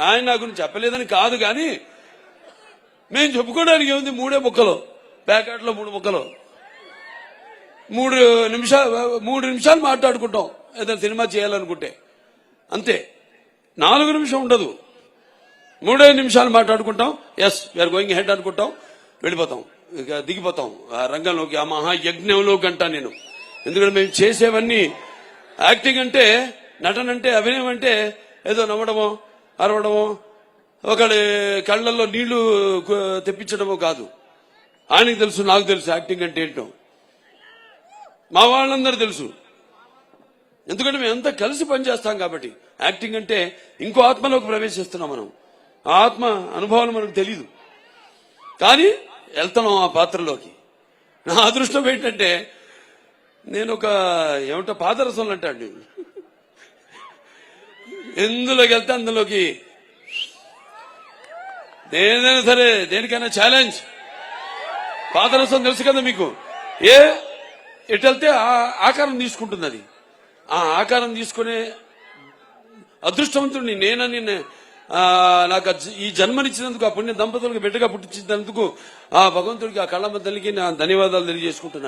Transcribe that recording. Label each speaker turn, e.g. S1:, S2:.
S1: ఆయన నా గురించి చెప్పలేదని కాదు, కానీ మేము చెప్పుకోవడానికి ఏముంది? 3 ముక్కలు, ప్యాకెట్లో 3 ముక్కలు, 3 నిమిషాలు మాట్లాడుకుంటాం ఏదైనా సినిమా చేయాలనుకుంటే, అంతే. 4 నిమిషం ఉండదు, 3 నిమిషాలు మాట్లాడుకుంటాం. ఎస్ వీఆర్ గోయింగ్ హెడ్ అనుకుంటాం, వెళ్ళిపోతాం, ఇక దిగిపోతాం ఆ రంగంలోకి, ఆ మహాయజ్ఞంలోకి అంటా నేను. ఎందుకంటే మేము చేసేవన్నీ యాక్టింగ్ అంటే, నటన అంటే, అభినయం అంటే ఏదో నవ్వడమో అరవడమో ఒకడి కళ్ళల్లో నీళ్లు తెప్పించడమో కాదు. ఆయనకి తెలుసు, నాకు తెలుసు యాక్టింగ్ అంటే ఏంటో, మా వాళ్ళందరూ తెలుసు. ఎందుకంటే మేమంతా కలిసి పనిచేస్తాం కాబట్టి. యాక్టింగ్ అంటే ఇంకో ఆత్మలోకి ప్రవేశిస్తున్నాం మనం, ఆ ఆత్మ అనుభవాలు మనకు తెలీదు, కానీ వెళ్తున్నాం ఆ పాత్రలోకి. నా అదృష్టం ఏంటంటే నేను ఒక ఏమంటా పాదరసంలో అంటాడు, ఎందులోకి వెళ్తే అందులోకి ఏదైనా సరే దేనికైనా ఛాలెంజ్. పాదరసం తెలుసు కదా మీకు, ఎటు వెళ్తే ఆకారం తీసుకుంటుంది అది. ఆ ఆకారం తీసుకునే అదృష్టవంతుడిని నేనని నాకు ఈ జన్మనిచ్చినందుకు, ఆ పుణ్య దంపతులకు బిడ్డగా పుట్టించినందుకు ఆ భగవంతుడికి, ఆ కళ్ళమ్మ తల్లికి నా ధన్యవాదాలు తెలియజేసుకుంటున్నాను.